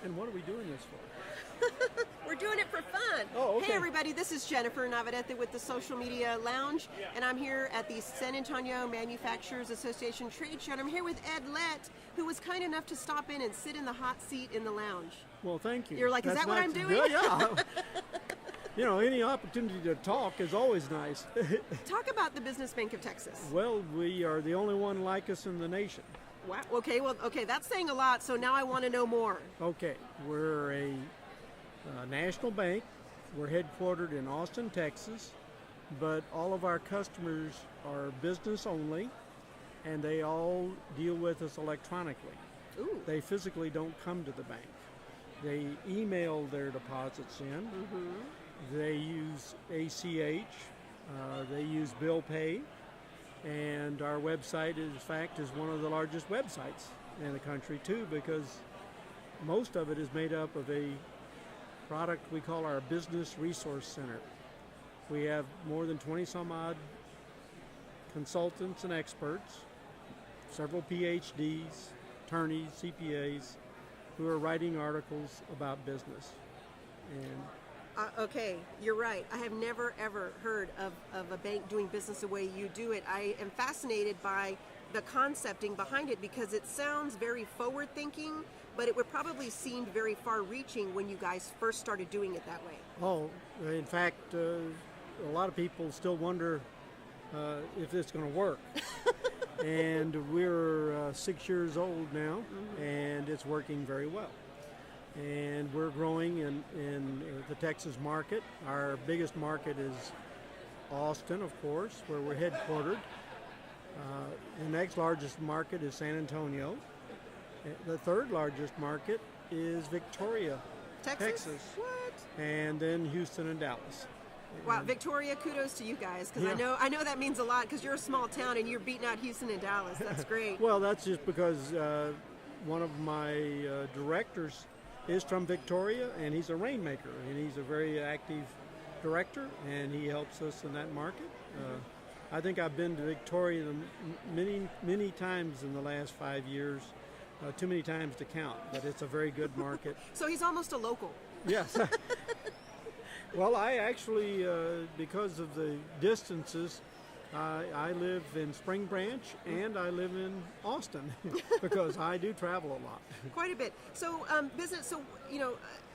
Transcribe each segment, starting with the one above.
And what are we doing this for? We're doing it for fun. Oh, okay. Hey everybody, this is Jennifer Navarrete with the Social Media Lounge, and I'm here at the San Antonio Manufacturers Association trade show. And I'm here with Ed Lette, who was kind enough to stop in and sit in the hot seat in the lounge. Well, thank you. You're like, is That's that what I'm doing? Yeah. You know, any opportunity to talk is always nice. Talk about the Business Bank of Texas. Well, we are the only one like us in the nation. Wow. Okay, that's saying a lot, so now I want to know more. Okay, we're a national bank. We're headquartered in Austin, Texas, but all of our customers are business only, and they all deal with us electronically. Ooh. They physically don't come to the bank. They email their deposits in. Mm-hmm. They use ACH. They use bill pay. And our website, in fact, is one of the largest websites in the country, too, because most of it is made up of a product we call our Business Resource Center. We have more than 20-some-odd consultants and experts, several PhDs, attorneys, CPAs, who are writing articles about business. And okay, you're right. I have never, ever heard of a bank doing business the way you do it. I am fascinated by the concepting behind it because it sounds very forward-thinking, but it would probably seem very far-reaching when you guys first started doing it that way. Oh, in fact, a lot of people still wonder if it's going to work. And we're 6 years old now, mm-hmm. and it's working very well. And we're growing in the Texas market. Our biggest market is Austin, of course, where we're headquartered. The next largest market is San Antonio. The third largest market is Victoria, Texas. What? And then Houston and Dallas. Wow, Victoria, kudos to you guys, because yeah. I know that means a lot, because you're a small town and you're beating out Houston and Dallas. That's great. Well, that's just because one of my directors is from Victoria, and he's a rainmaker, and he's a very active director, and he helps us in that market. I think I've been to Victoria many times in the last 5 years, too many times to count, but it's a very good market. So he's almost a local. Yes. Well, I actually, because of the distances, I live in Spring Branch and I live in Austin because I do travel a lot. Quite a bit. So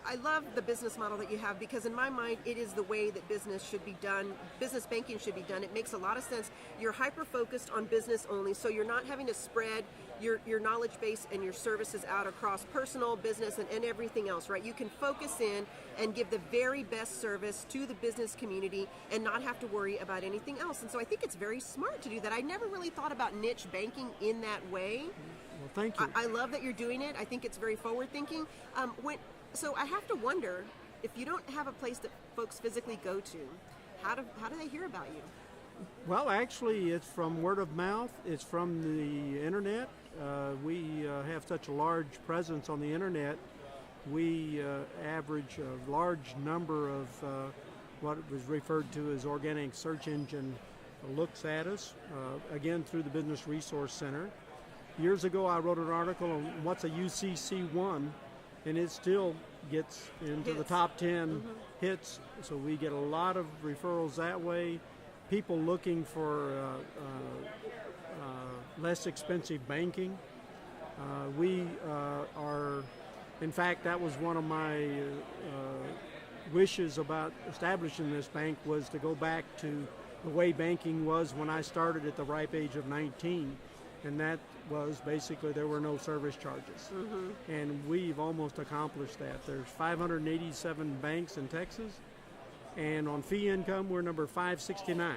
I love the business model that you have because in my mind, it is the way that business should be done. Business banking should be done. It makes a lot of sense. You're hyper-focused on business only, so you're not having to spread your knowledge base and your services out across personal, business, and everything else, right? You can focus in and give the very best service to the business community and not have to worry about anything else. And so I think it's very smart to do that. I never really thought about niche banking in that way. Well, thank you. I love that you're doing it. I think it's very forward-thinking. So I have to wonder, if you don't have a place that folks physically go to, how do they hear about you? Well, actually, it's from word of mouth. It's from the internet. We have such a large presence on the internet. We average a large number of what was referred to as organic search engine looks at us, again, through the Business Resource Center. Years ago, I wrote an article on what's a UCC1, and it still gets into the top 10 mm-hmm. hits. So we get a lot of referrals that way. People looking for less expensive banking. We are, in fact, that was one of my wishes about establishing this bank, was to go back to the way banking was when I started at the ripe age of 19. And that was basically there were no service charges. Mm-hmm. And we've almost accomplished that. There's 587 banks in Texas. And on fee income, we're number 569.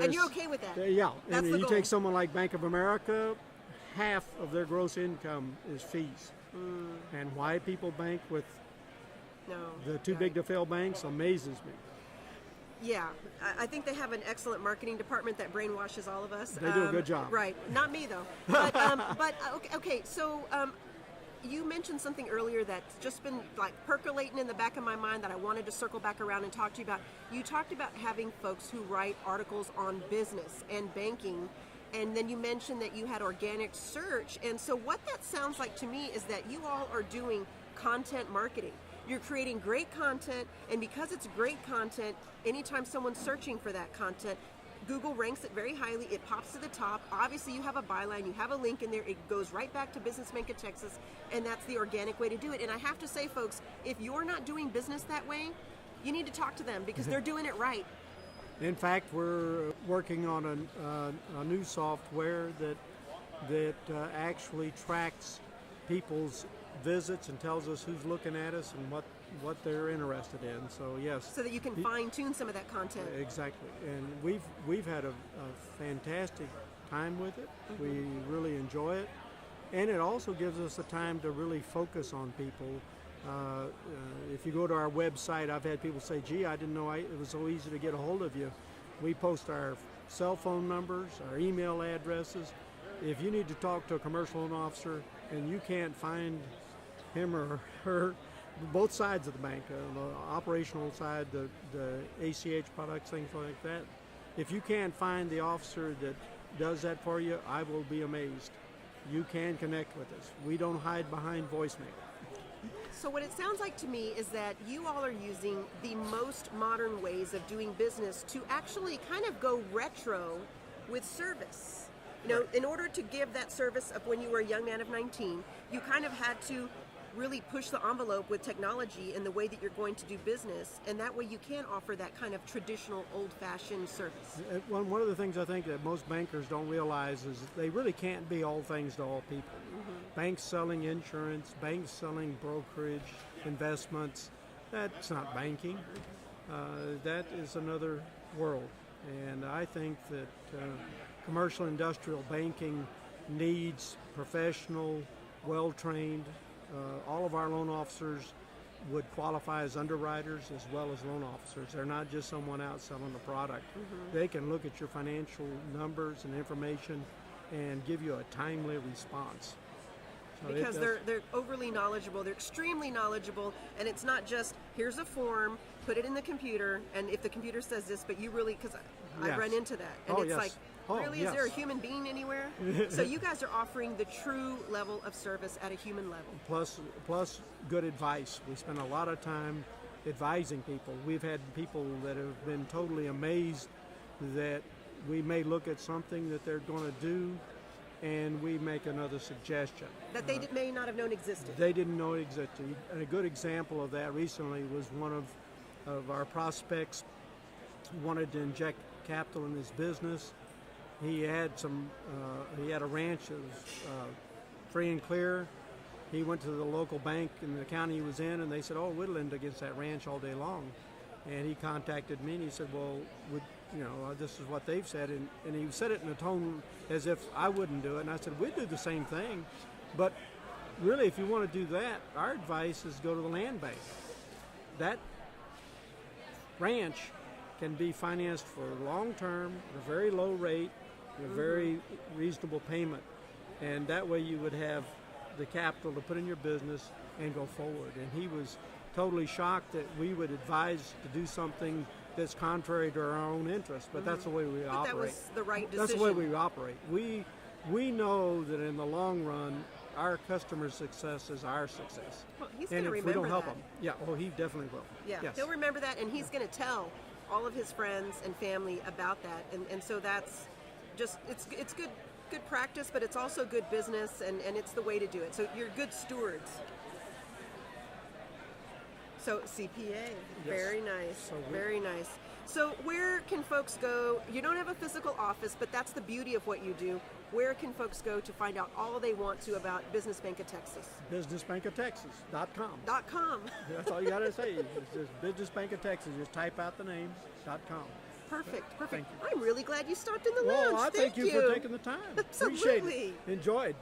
And you're okay with that? Yeah. That's and the you goal. take someone like Bank of America, half of their gross income is fees. Mm. And why people bank with the too big to fail banks amazes me. Yeah, I think they have an excellent marketing department that brainwashes all of us. They do a good job. Right, not me though. But okay. So you mentioned something earlier that's just been like percolating in the back of my mind that I wanted to circle back around and talk to you about. You talked about having folks who write articles on business and banking, and then you mentioned that you had organic search. And so what that sounds like to me is that you all are doing content marketing. You're creating great content, and because it's great content, anytime someone's searching for that content, Google ranks it very highly. It pops to the top. Obviously, you have a byline, you have a link in there. It goes right back to Business Bank of Texas, and that's the organic way to do it. And I have to say, folks, if you're not doing business that way, you need to talk to them because they're doing it right. In fact, we're working on a new software that actually tracks people's visits and tells us who's looking at us and what they're interested in. So yes. So that you can fine tune some of that content. Exactly, and we've had a fantastic time with it. Mm-hmm. We really enjoy it, and it also gives us the time to really focus on people. If you go to our website, I've had people say, "Gee, I didn't know it was so easy to get a hold of you." We post our cell phone numbers, our email addresses. If you need to talk to a commercial loan officer and you can't find him or her, both sides of the bank, the operational side, the ACH products, things like that. If you can't find the officer that does that for you, I will be amazed. You can connect with us. We don't hide behind voicemail. So what it sounds like to me is that you all are using the most modern ways of doing business to actually kind of go retro with service. You know, in order to give that service of when you were a young man of 19, you kind of had to really push the envelope with technology in the way that you're going to do business, and that way you can offer that kind of traditional old-fashioned service. One of the things I think that most bankers don't realize is that they really can't be all things to all people. Mm-hmm. Banks selling insurance, banks selling brokerage, investments, that's not banking. That is another world. And I think that commercial industrial banking needs professional, well-trained. All of our loan officers would qualify as underwriters as well as loan officers. They're not just someone out selling a product. Mm-hmm. They can look at your financial numbers and information and give you a timely response. So because they're overly knowledgeable, they're extremely knowledgeable, and it's not just, here's a form, put it in the computer, and if the computer says this, but you really, because I run into that, and it's like, really, is there a human being anywhere? So you guys are offering the true level of service at a human level. Plus good advice. We spend a lot of time advising people. We've had people that have been totally amazed that we may look at something that they're going to do and we make another suggestion. That they may not have known existed. They didn't know it existed. And a good example of that recently was one of our prospects wanted to inject capital in his business. He had a ranch that was free and clear. He went to the local bank in the county he was in, and they said, "Oh, we'll lend against that ranch all day long." And he contacted me, and he said, "Well, this is what they've said," and he said it in a tone as if I wouldn't do it. And I said, "We'd do the same thing, but really, if you want to do that, our advice is go to the land bank. That ranch can be financed for long term, at a very low rate, a very reasonable payment, and that way you would have the capital to put in your business and go forward." And he was totally shocked that we would advise to do something that's contrary to our own interest, but that's the way we operate. That was the right decision. That's the way we operate. We know that in the long run, our customer's success is our success. Well, he's going to remember that. And if we don't help him, he definitely will. Yeah, yes. He'll remember that, and he's going to tell all of his friends and family about that, and so that's just it's good practice, but it's also good business, and it's the way to do it. So you're good stewards. So CPA, very nice, very nice. So where can folks go? You don't have a physical office, but that's the beauty of what you do. Where can folks go to find out all they want to about Business Bank of Texas? BusinessBankOfTexas.com. .com. That's all you got to say. It's just Business Bank of Texas. Just type out the name, .com. Perfect. I'm really glad you stopped in the lounge. Well, I thank you for taking the time. Absolutely. Appreciate it. Enjoyed.